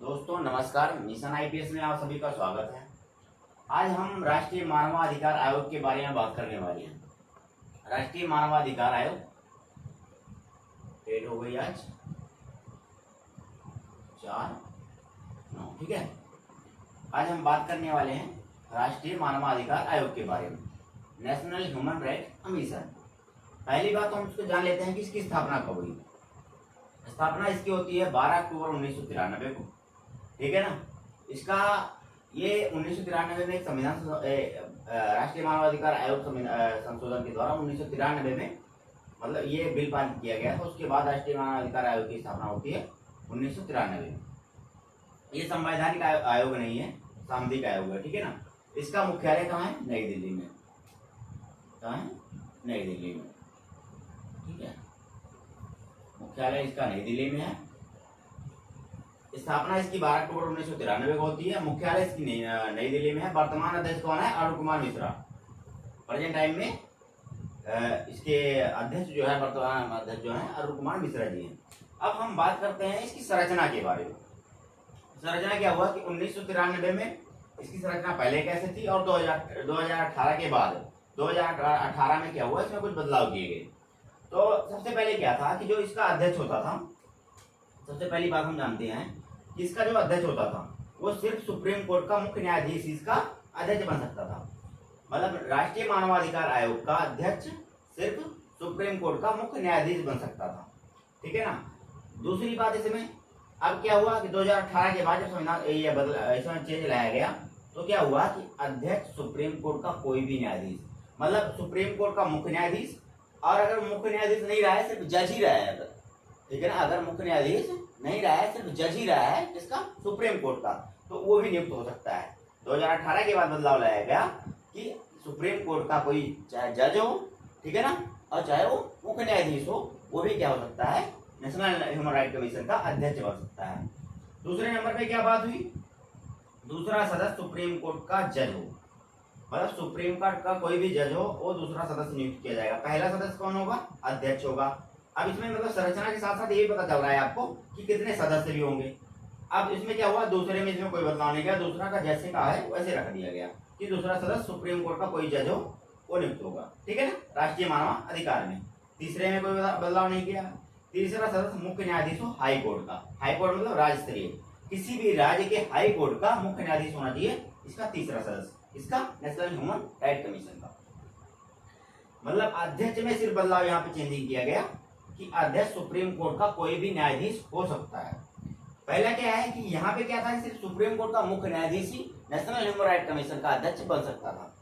दोस्तों नमस्कार। Mission IPS में आप सभी का स्वागत है। आज हम राष्ट्रीय मानवाधिकार आयोग के बारे में बात करने वाले हैं। राष्ट्रीय मानवाधिकार आयोग डेट हो गई आज 4/9, ठीक है। आज हम बात करने वाले हैं राष्ट्रीय मानवाधिकार आयोग के बारे में, नेशनल ह्यूमन राइट कमीशन। पहली बात हम उसको जान लेते हैं कि इसकी स्थापना कब हुई। स्थापना इसकी होती है 12 अक्टूबर 1993 को, ठीक है ना। इसका ये 1993 में एक संविधान राष्ट्रीय मानवाधिकार आयोग संशोधन के द्वारा 1993 में मतलब ये बिल पारित किया गया था। उसके बाद राष्ट्रीय मानवाधिकार आयोग की स्थापना होती है 1993 में। ये संवैधानिक आयोग नहीं है, सामूहिक आयोग है, ठीक है ना। इसका मुख्यालय कहाँ है? नई दिल्ली में। कहाँ है? नई दिल्ली में, ठीक है। मुख्यालय इसका नई दिल्ली में है। स्थापना इसकी 12 अक्टूबर 1993 को होती है। मुख्यालय इसकी नई दिल्ली में है। वर्तमान अध्यक्ष कौन है? अरुण कुमार मिश्रा। प्रेजेंट टाइम में इसके अध्यक्ष जो है, वर्तमान अध्यक्ष जो है अरुण कुमार मिश्रा जी हैं। अब हम बात करते हैं इसकी संरचना के बारे में। संरचना क्या हुआ कि 1993 में इसकी संरचना पहले कैसे थी और 2018 के बाद 2018 में क्या हुआ, इसमें कुछ बदलाव किए गए। तो सबसे पहले क्या था कि जो इसका अध्यक्ष होता था, सबसे पहली बात हम जानते हैं कि इसका जो अध्यक्ष होता था वो सिर्फ सुप्रीम कोर्ट का मुख्य न्यायाधीश इसका अध्यक्ष बन सकता था। मतलब राष्ट्रीय मानवाधिकार आयोग का अध्यक्ष सिर्फ सुप्रीम कोर्ट का मुख्य न्यायाधीश बन सकता था, ठीक है ना। दूसरी बात इसमें अब क्या हुआ कि 2018 के बाद जब संविधान इसमें चेंज लाया गया तो क्या हुआ कि अध्यक्ष सुप्रीम कोर्ट का कोई भी न्यायाधीश, मतलब सुप्रीम कोर्ट का मुख्य न्यायाधीश, और अगर मुख्य न्यायाधीश नहीं रहा है, सिर्फ जज ही रहा है, अगर, ठीक है ना, अगर मुख्य न्यायाधीश नहीं रहा है, सिर्फ जज ही रहा है इसका सुप्रीम कोर्ट का, तो वो भी नियुक्त हो सकता है। 2018 के बाद बदलाव लाया गया कि सुप्रीम कोर्ट का कोई चाहे जज हो, ठीक है ना, और चाहे वो मुख्य न्यायाधीश हो, वो भी क्या हो सकता है, नेशनल ह्यूमन राइट कमीशन का अध्यक्ष बन सकता है। दूसरे नंबर पे क्या बात हुई, दूसरा सदस्य सुप्रीम कोर्ट का जज हो, मतलब सुप्रीम कोर्ट का कोई भी जज हो वो दूसरा सदस्य नियुक्त किया जाएगा। पहला सदस्य कौन होगा? अध्यक्ष होगा। अब इसमें मतलब संरचना के साथ साथ ये भी पता चल रहा है आपको कि कितने सदस्य भी होंगे। अब इसमें क्या हुआ, दूसरे में इसमें कोई बदलाव नहीं किया, दूसरा का जैसे का है वैसे रख दिया गया कि दूसरा सदस्य सुप्रीम कोर्ट का कोई जज हो वो नियुक्त होगा, ठीक है ना, राष्ट्रीय मानव अधिकार में। तीसरे में कोई बदलाव नहीं किया। तीसरा सदस्य मुख्य न्यायाधीश हो हाई कोर्ट का। हाई कोर्ट मतलब राज्य स्तरीय, किसी भी राज्य के हाई कोर्ट का मुख्य न्यायाधीश होना चाहिए इसका तीसरा सदस्य, इसका नेशनल ह्यूमन राइट कमीशन का। मतलब अध्यक्ष में सिर्फ बदलाव यहाँ पे चेंजिंग किया गया कि अध्यक्ष सुप्रीम कोर्ट का कोई भी न्यायाधीश हो सकता है। पहला क्या है कि यहाँ पे क्या था, सिर्फ सुप्रीम कोर्ट का मुख्य न्यायाधीश ही नेशनल ह्यूमन राइट कमीशन का अध्यक्ष बन सकता था।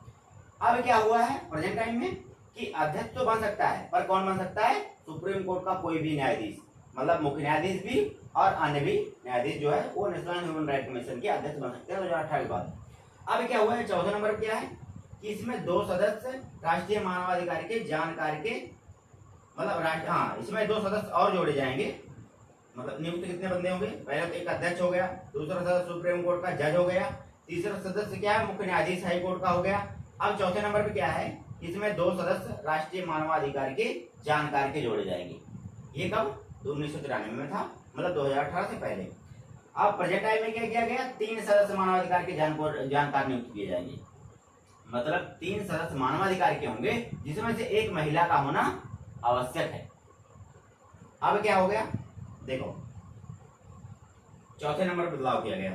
अब क्या हुआ है प्रेजेंट टाइम में कि अध्यक्ष तो बन सकता है, पर कौन बन सकता है? सुप्रीम कोर्ट का कोई भी न्यायाधीश, मतलब मुख्य न्यायाधीश भी और अन्य भी न्यायाधीश जो है वो नेशनल ह्यूमन राइट कमीशन के अध्यक्ष बन सकते हैं 2018 के बाद। अब क्या हुआ है, चौथा नंबर क्या है कि इसमें 2 सदस्य राष्ट्रीय मानवाधिकार के जानकार के, मतलब इसमें 2 सदस्य और जोड़े जाएंगे। मतलब नियुक्त कितने बंदे होंगे? पहले तो एक अध्यक्ष हो गया, दूसरा सदस्य सुप्रीम कोर्ट का जज हो गया, तीसरा सदस्य क्या है, मुख्य न्यायाधीश हाई कोर्ट का हो गया। अब चौथे नंबर पे क्या है, इसमें 2 सदस्य राष्ट्रीय मानवाधिकार के जानकार के जोड़े जाएंगे। ये कब? 1993 में था, मतलब 2018 से पहले। अब प्रेजेंट टाइम में क्या किया गया, 3 सदस्य मानवाधिकार के जानकार नियुक्त किए जाएंगे। मतलब 3 सदस्य मानवाधिकार के होंगे जिसमें से एक महिला का होना आवश्यक है। अब क्या हो गया देखो, चौथे नंबर पर बदलाव किया गया।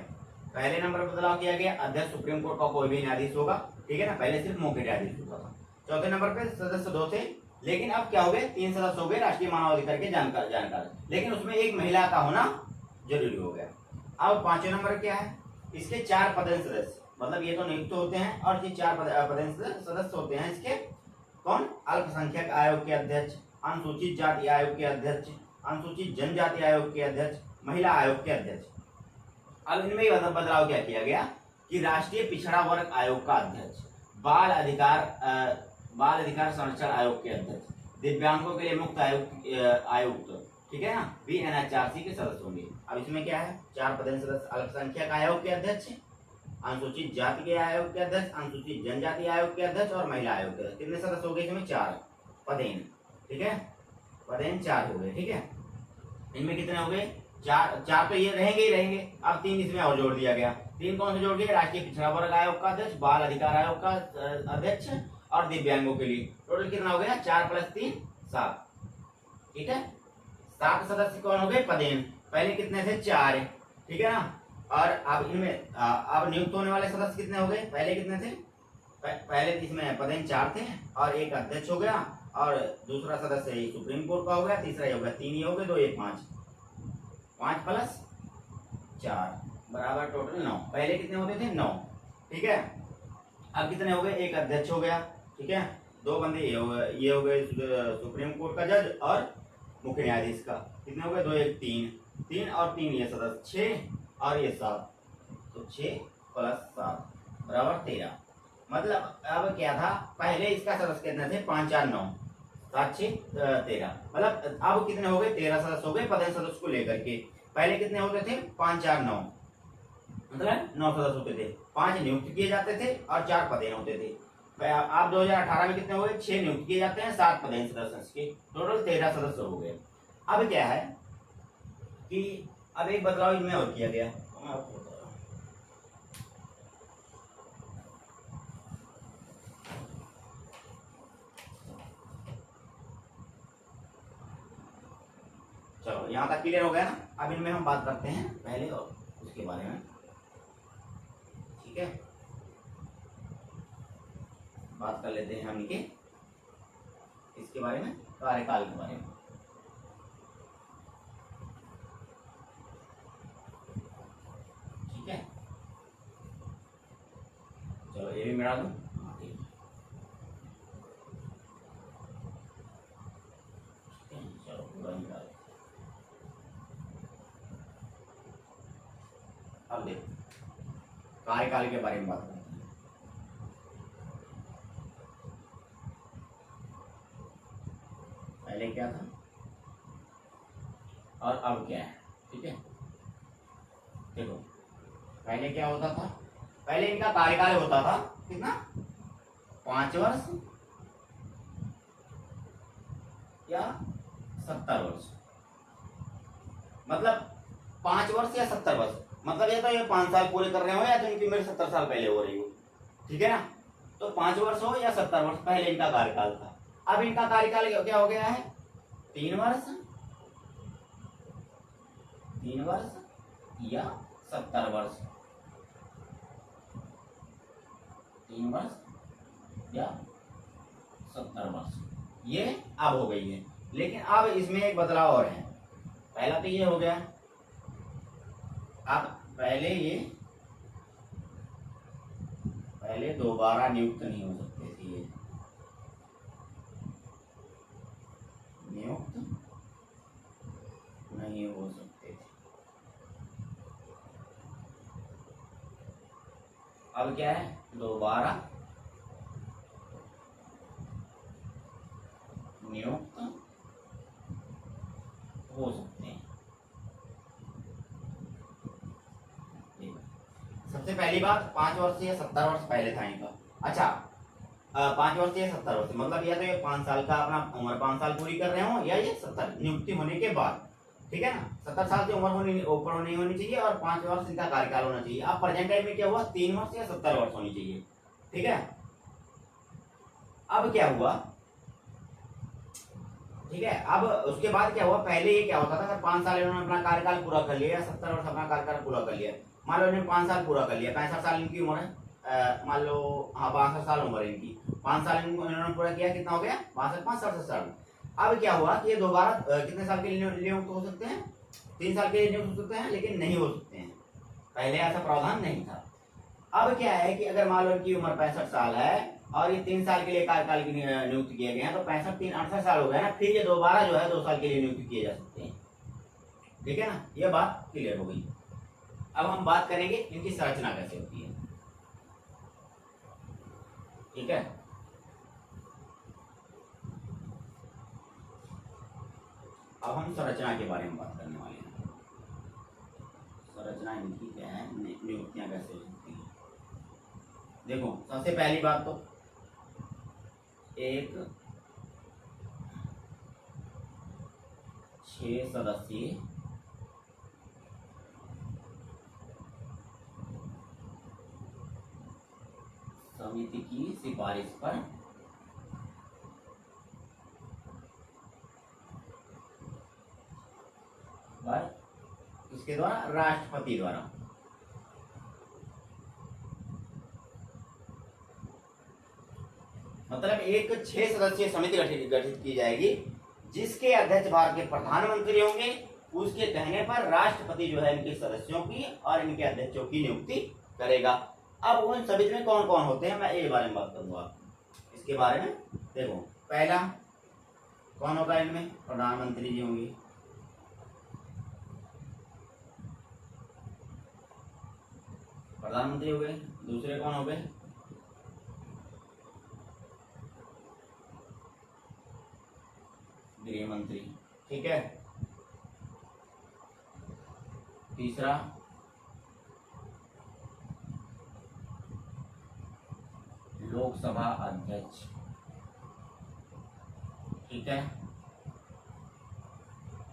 पहले नंबर पर बदलाव किया गया, अध्यक्ष सुप्रीम कोर्ट का कोई भी न्यायाधीश होगा, ठीक है ना, पहले सिर्फ मुख्य न्यायाधीश होता था। चौथे नंबर पे सदस्य 2 थे, लेकिन अब क्या हो गए, 3 सदस्य हो गए राष्ट्रीय मानवाधिकार के जानकार, लेकिन उसमें एक महिला का होना जरूरी हो गया। अब 5वें नंबर क्या है, इसके 4 पदेन सदस्य, मतलब ये तो नियुक्त होते हैं और ये 4 पदेन सदस्य होते हैं इसके। कौन? अल्पसंख्यक आयोग के अध्यक्ष, अनुसूचित जाति आयोग के अध्यक्ष, अनुसूचित जनजाति आयोग के अध्यक्ष, महिला आयोग के अध्यक्ष। अब इनमें बदलाव क्या किया गया कि राष्ट्रीय पिछड़ा वर्ग आयोग का अध्यक्ष, बाल अधिकार संरक्षण आयोग के अध्यक्ष, दिव्यांगों के लिए मुक्त आयुक्त, ठीक है ना, BNHRC के सदस्य होंगे। अब इसमें क्या है, 4 पदेन सदस्य अल्पसंख्यक आयोग के अध्यक्ष, अनुसूचित जाति के आयोग के अध्यक्ष, अनुसूचित जनजाति आयोग के अध्यक्ष और महिला आयोग के अध्यक्ष। कितने सदस्य हो गए इसमें? 4 पदेन, ठीक है, पदेन 4 हो गए, ठीक है। इनमें कितने हो गए? चार चार तो ये रहेंगे ही रहेंगे। अब 3 इसमें और जोड़ दिया गया। 3 कौन से जोड़ दिए? राष्ट्रीय पिछड़ा वर्ग आयोग का अध्यक्ष, बाल अधिकार आयोग का अध्यक्ष और दिव्यांगों के लिए। टोटल कितना हो गया? 4 + 3 7। ठीक है, 7 सदस्य कौन हो गए? पदेन। पहले कितने थे? 4। ठीक है ना। और अब इनमें अब नियुक्त होने वाले सदस्य कितने हो गए? पहले कितने थे? पहले इसमें पदेन 4 थे और एक अध्यक्ष हो गया और दूसरा सदस्य सुप्रीम कोर्ट का हो गया, तीसरा ये हो गया, 3 ही हो गए, 2 1 5। 5 + 4 बराबर टोटल 9। पहले कितने होते थे? 9। ठीक है, अब कितने हो गए? एक अध्यक्ष हो गया। ठीक है, 2 बंदे ये हो गए सुप्रीम कोर्ट का जज और मुख्य न्यायाधीश का। कितने हो गए? 2 1 3। 3 और 3 ये सदस्य 6 और ये 7, तो 6 + 7 बराबर 13। मतलब अब क्या था? पहले इसका सदस्य कितने थे? 5 4 9, 7 6 13। मतलब अब कितने हो गए? 13 सदस्य हो गए पदेन सदस्य को लेकर के। पहले कितने होते थे? 5 4 9, मतलब 9 सदस्य होते थे। 5 नियुक्त किए जाते थे और 4 पदेन होते थे। आप 2018 में कितने हो गए? 6 नियुक्त किए जाते हैं, 7 पदेन सदस्य के, टोटल 13 सदस्य हो गए। अब क्या है कि अब एक बदलाव इनमें और किया गया, तो मैं आपको बता रहा हूं। चलो यहाँ तक क्लियर हो गया ना। अब इनमें हम बात करते हैं पहले और उसके बारे में। ठीक है, बात कर लेते हैं हम इनके इसके बारे में, कार्यकाल के बारे में। ठीक है, चलो ये भी मिला दूं। चलो पूरा मिला दो। अब देखो कार्यकाल के बारे में बात करते हैं। पहले क्या था और अब क्या है? ठीक है, देखो पहले क्या होता था? पहले इनका कार्यकाल होता था कितना? 5 वर्ष या 70 वर्ष। मतलब 5 वर्ष या 70 वर्ष, मतलब या तो ये 5 साल पूरे कर रहे हो या तो इनकी उम्र 70 साल पहले हो रही हो। ठीक है ना, तो 5 वर्ष हो या 70 वर्ष पहले इनका कार्यकाल था। अब इनका कार्यकाल क्या हो गया है? 3 वर्ष, 3 वर्ष या 70 वर्ष, 3 वर्ष या 70 वर्ष, ये अब हो गई है। लेकिन अब इसमें एक बदलाव और है। पहला तो ये हो गया, अब पहले दोबारा नियुक्त नहीं हो सकते थे, ये नियुक्त नहीं हो सकते थे। अब क्या है? दोबारा नियुक्त हो सकते हैं। सबसे पहली बात, 5 वर्ष या 70 वर्ष पहले था इनका। अच्छा 5 वर्ष या 70 वर्ष मतलब या तो ये 5 साल का अपना उम्र 5 साल पूरी कर रहे हो या ये 70 नियुक्ति होने के बाद। ठीक है ना, 70 साल की उम्र ऊपर नहीं होनी चाहिए और 5 वर्ष इनका कार्यकाल होना चाहिए। अब प्रेजेंट टाइम में क्या हुआ? 3 वर्ष या 70 वर्ष होनी चाहिए। ठीक है, अब क्या हुआ? ठीक है, अब उसके बाद क्या हुआ? पहले ये क्या होता था? अगर 5 साल इन्होंने अपना कार्यकाल पूरा कर लिया या 70 वर्ष अपना कार्यकाल पूरा कर लिया, मान लो इन्होंने 5 साल पूरा कर लिया, 65 साल इनकी उम्र है, मान लो हाँ 62 साल उम्र है इनकी, 5 साल इन्होंने पूरा किया, कितना हो गया? 62 5 67 साल। अब क्या हुआ कि ये दोबारा कितने साल के लिए नियुक्त हो सकते हैं? 3 साल के लिए नियुक्त हो सकते हैं, लेकिन नहीं हो सकते हैं, पहले ऐसा प्रावधान नहीं था। अब क्या है कि अगर मान लो इनकी उम्र 65 साल है और ये 3 साल के लिए कार्यकाल की नियुक्त किए गए हैं, तो 65 3 68 साल हो गए ना, फिर ये दोबारा जो है 2 साल के लिए नियुक्त किए जा सकते हैं। ठीक है ना, ये बात क्लियर हो गई। अब हम बात करेंगे इनकी संरचना कैसे होती है। ठीक है, अब हम संरचना के बारे में बात करने वाले हैं। संरचना इनकी क्या है, नियुक्तियां कैसे हो सकती हैं। देखो सबसे पहली बात तो एक 6 सदस्यीय समिति की सिफारिश पर किसके द्वारा? राष्ट्रपति द्वारा। मतलब एक 6 सदस्यीय समिति गठित की जाएगी जिसके अध्यक्ष भारत के प्रधानमंत्री होंगे। उसके कहने पर राष्ट्रपति जो है इनके सदस्यों की और इनके अध्यक्षों की नियुक्ति करेगा। अब उन समिति में कौन कौन होते हैं मैं ये बारे में बात करूंगा। इसके बारे में देखो, पहला कौन होगा इनमें? प्रधानमंत्री जी होंगे। प्रधानमंत्री हो गए। दूसरे कौन हो गए? गृह मंत्री। ठीक है। तीसरा लोकसभा अध्यक्ष। ठीक है।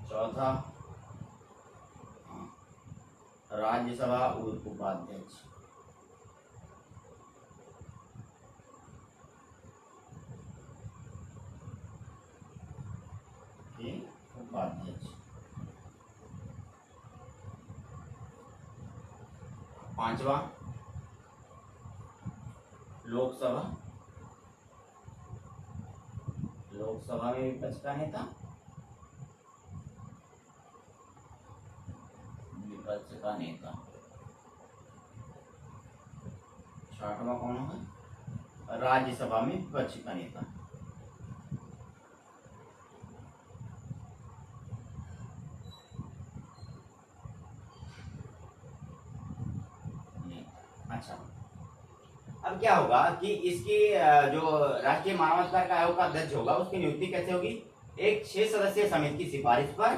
चौथा राज्यसभा उपाध्यक्ष। उपाध्यक्ष। पांचवा लोकसभा में विपक्ष का नेता। विपक्ष का नेता। छठवां कौन होगा? राज्यसभा में विपक्ष का नेता। अच्छा, अब क्या होगा कि इसकी जो राष्ट्रीय मानवाधिकार का आयोग का अध्यक्ष होगा उसकी नियुक्ति कैसे होगी? एक 6 सदस्यीय समिति की सिफारिश पर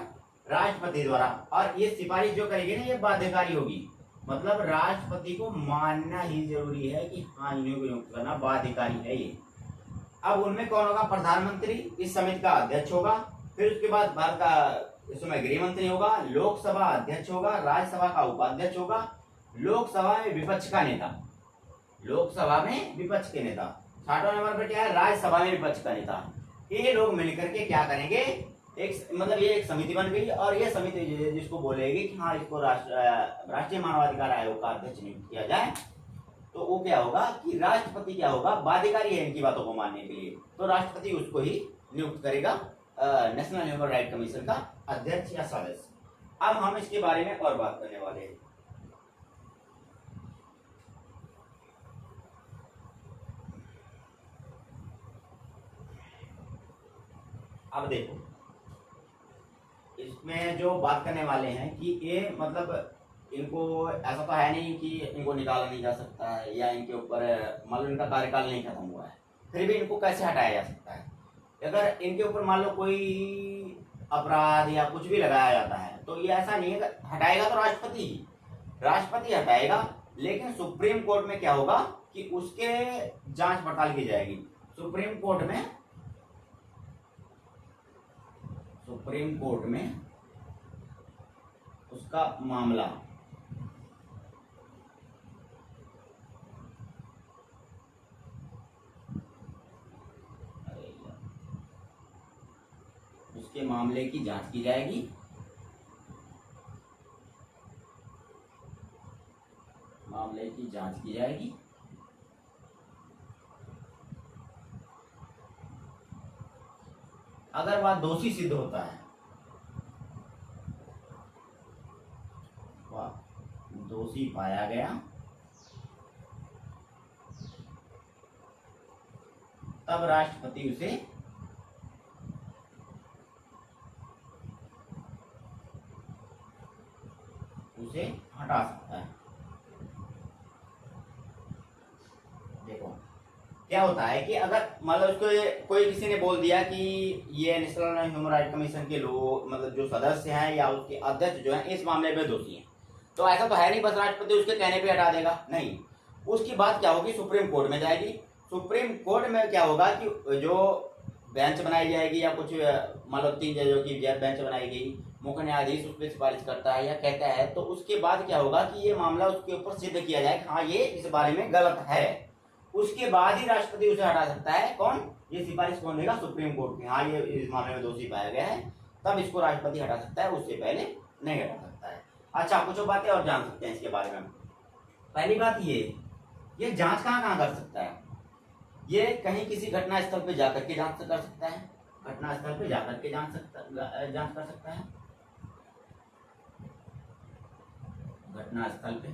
राष्ट्रपति द्वारा। और ये सिफारिश जो करेगी ना ये बाध्यकारी होगी, मतलब राष्ट्रपति को मानना ही जरूरी है कि हाँ इन्हें नियुक्त करना बाध्यकारी है ये। अब उनमें कौन होगा? प्रधानमंत्री इस समिति का अध्यक्ष होगा। फिर उसके बाद भारत का इसमें गृह मंत्री होगा, लोकसभा अध्यक्ष होगा, राज्यसभा का उपाध्यक्ष होगा, लोकसभा में विपक्ष का नेता। लोकसभा में विपक्ष के नेता। 6वां नंबर पर क्या है? राज्यसभा में विपक्ष का नेता। ये लोग मिलकर के क्या करेंगे? एक मतलब ये एक समिति बन गई और ये समिति जिसको बोलेगी कि हाँ इसको राष्ट्रीय मानवाधिकार आयोग का अध्यक्ष नियुक्त किया जाए, तो वो क्या होगा कि राष्ट्रपति क्या होगा? बाध्यकारी है इनकी बातों को मानने के लिए, तो राष्ट्रपति उसको ही नियुक्त करेगा नेशनल ह्यूमन राइट कमीशन का अध्यक्ष या सदस्य। अब हम इसके बारे में और बात करने वाले हैं। अब देखो इसमें जो बात करने वाले हैं कि ये मतलब इनको ऐसा तो है नहीं कि इनको निकाला नहीं जा सकता है या इनके ऊपर मान लो इनका कार्यकाल नहीं खत्म हुआ है, फिर भी इनको कैसे हटाया जा सकता है? अगर इनके ऊपर मान लो कोई अपराध या कुछ भी लगाया जाता है तो ये ऐसा नहीं है, हटाएगा तो राष्ट्रपति हटाएगा। लेकिन सुप्रीम कोर्ट में क्या होगा कि उसके जांच पड़ताल की जाएगी। सुप्रीम कोर्ट में उसका मामला उसके मामले की जांच की जाएगी। अगर वह दोषी सिद्ध होता है, वह दोषी पाया गया, तब राष्ट्रपति उसे हटा सकता है। देखो क्या होता है कि अगर मतलब उसको कोई किसी ने बोल दिया कि ये नेशनल ह्यूमन राइट कमीशन के लोग मतलब जो सदस्य हैं या उसके अध्यक्ष जो हैं इस मामले में दोषी हैं, तो ऐसा तो है नहीं बस राष्ट्रपति उसके कहने पे हटा देगा, नहीं। उसकी बात क्या होगी? सुप्रीम कोर्ट में जाएगी। सुप्रीम कोर्ट में क्या होगा कि जो बेंच बनाई जाएगी या कुछ मान लो 3 जजों की बेंच बनाई गई, मुख्य न्यायाधीश उस पर सिफारिश करता है या कहता है, तो उसके बाद क्या होगा कि ये मामला उसके ऊपर सिद्ध किया जाए हाँ ये इस बारे में गलत है, उसके बाद ही राष्ट्रपति उसे हटा सकता है। कौन? ये सिफारिश कौन देगा? सुप्रीम कोर्ट की। हाँ, ये इस मामले में दोषी पाया गया है, तब इसको राष्ट्रपति हटा सकता है, उससे पहले नहीं हटा सकता है। अच्छा, कुछ बातें और जान सकते हैं इसके बारे में। पहली बात ये जांच कहाँ कर सकता है? ये कहीं किसी घटना स्थल पे जाकर के जांच कर सकता है, घटना स्थल पे जाकर के जांच कर सकता है, घटना स्थल पे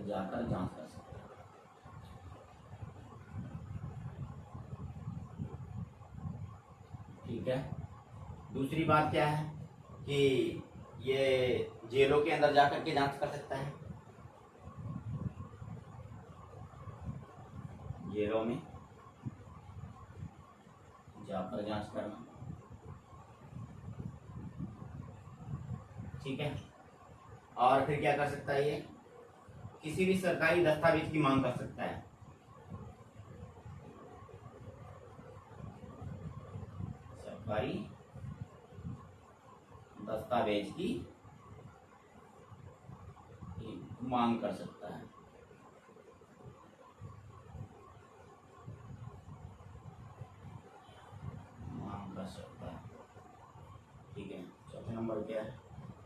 जाकर जांच कर सकता है। ठीक है। दूसरी बात क्या है कि ये जेलों के अंदर जाकर के जांच कर सकता है, जेलों में जाकर जांच करना। ठीक है। और फिर क्या कर सकता है? ये किसी भी सरकारी दस्तावेज की मांग कर सकता है, सरकारी दस्तावेज की मांग कर सकता है। मांग कर सकता है। ठीक है। चौथे नंबर क्या है?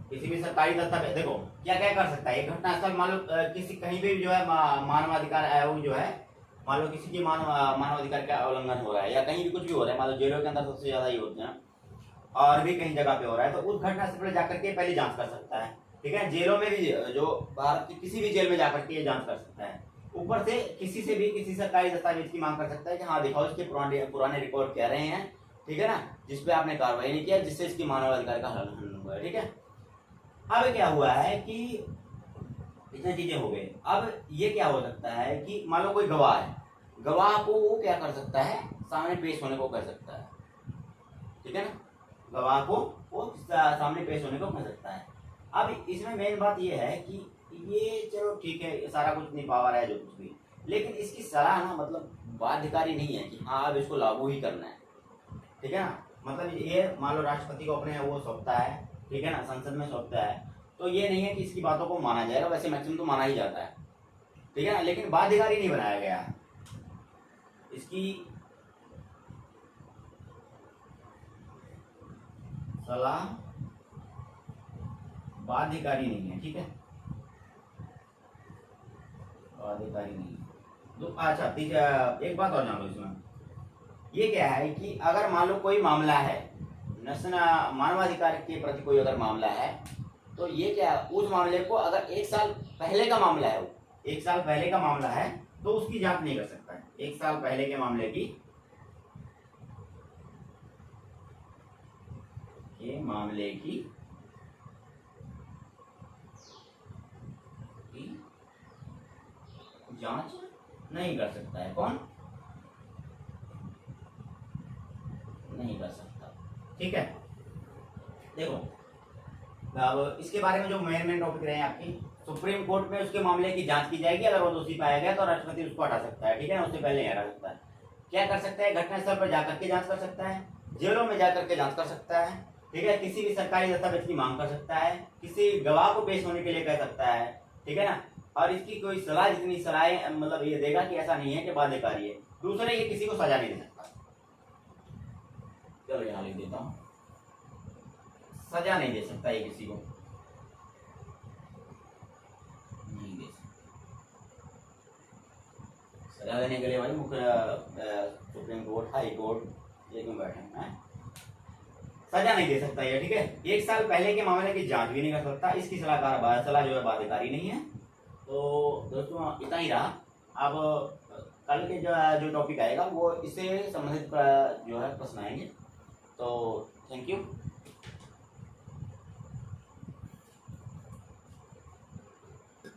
किसी भी सरकारी दस्तावेज, देखो क्या क्या कर सकता है। एक घटना स्थल मान लो किसी कहीं भी जो है मानवाधिकार आयोग जो है, मान लो किसी की मानवाधिकार का उल्लंघन हो रहा है या कहीं भी कुछ भी हो रहा है, मान लो जेलों के अंदर सबसे ज्यादा ही होते हैं और भी कहीं जगह पे हो रहा है, तो उस घटना स्थल पर जाकर के पहले जांच कर सकता है। ठीक है। जेलों में भी, जो भारत की किसी भी जेल में जाकर के जांच कर सकता है। ऊपर से किसी से भी किसी सरकारी दस्तावेज की मांग कर सकता है कि हाँ दिखाओ इसके पुराने रिकॉर्ड कह रहे हैं, ठीक है ना, जिसपे आपने कार्रवाई नहीं किया, जिससे इसकी मानवाधिकार का हनन हुआ है। ठीक है। अब क्या हुआ है कि इतनी चीजें हो गई। अब ये क्या हो सकता है कि मान लो कोई गवाह है, गवाह को वो क्या कर सकता है? सामने पेश होने को कर सकता है। ठीक है ना, गवाह को वो सामने पेश होने को कर सकता है। अब इसमें मेन बात ये है कि ये चलो ठीक है, सारा कुछ नहीं पावर है जो कुछ भी, लेकिन इसकी सलाह ना मतलब बाध्यकारी नहीं है कि हाँ अब इसको लागू ही करना है। ठीक है ना, मतलब ये मान लो राष्ट्रपति को अपने वो सौंपता है, ठीक है ना, संसद में सौंपता है, तो ये नहीं है कि इसकी बातों को माना जाएगा, वैसे मैक्सिमम तो माना ही जाता है। ठीक है ना, लेकिन बाध्यकारी नहीं बनाया गया है इसकी सलाह, बाध्यकारी नहीं है। ठीक है, बाध्यकारी नहीं है। तो अच्छा तीसरा एक बात और जान लो इसमें, ये क्या है कि अगर मान लो कोई मामला है, मानवाधिकार के प्रति कोई अगर मामला है, तो ये क्या है, उस मामले को अगर 1 साल पहले का मामला है, 1 साल पहले का मामला है, तो उसकी जांच नहीं कर सकता है। 1 साल पहले के मामले की जांच नहीं कर सकता है। कौन? नहीं कर सकता। ठीक है। देखो अब इसके बारे में जो मेन टॉपिक रहे हैं आपकी, सुप्रीम कोर्ट में उसके मामले की जांच की जाएगी, अगर वो दोषी पाया गया तो राष्ट्रपति उसको हटा सकता है। ठीक है ना, उससे पहले नहीं हटा सकता है। क्या कर सकता है? घटनास्थल पर जाकर के जांच कर सकता है, जेलों में जाकर के जांच कर सकता है, ठीक है, किसी भी सरकारी दस्तावेज की मांग कर सकता है, किसी गवाह को पेश होने के लिए कह सकता है। ठीक है ना, और इसकी कोई सलाह, जितनी सलाह मतलब ये देगा कि ऐसा नहीं है कि बाध्यकारी है। दूसरे, ये किसी को सजा नहीं दे सकता। चलो यहाँ लिख देता हूँ, सजा नहीं दे सकता ये किसी को, नहीं दे सकता। सजा देने के लिए भाई मुख्य सुप्रीम कोर्ट, हाई कोर्ट ये क्यों बैठे हैं? सजा नहीं दे सकता ये। ठीक है। 1 साल पहले के मामले की जांच भी नहीं कर सकता, इसकी सलाह जो है बाध्यकारी नहीं है। तो दोस्तों इतना ही रहा। अब कल के जो टॉपिक आएगा वो इससे संबंधित जो है प्रश्न आएंगे। तो थैंक यू।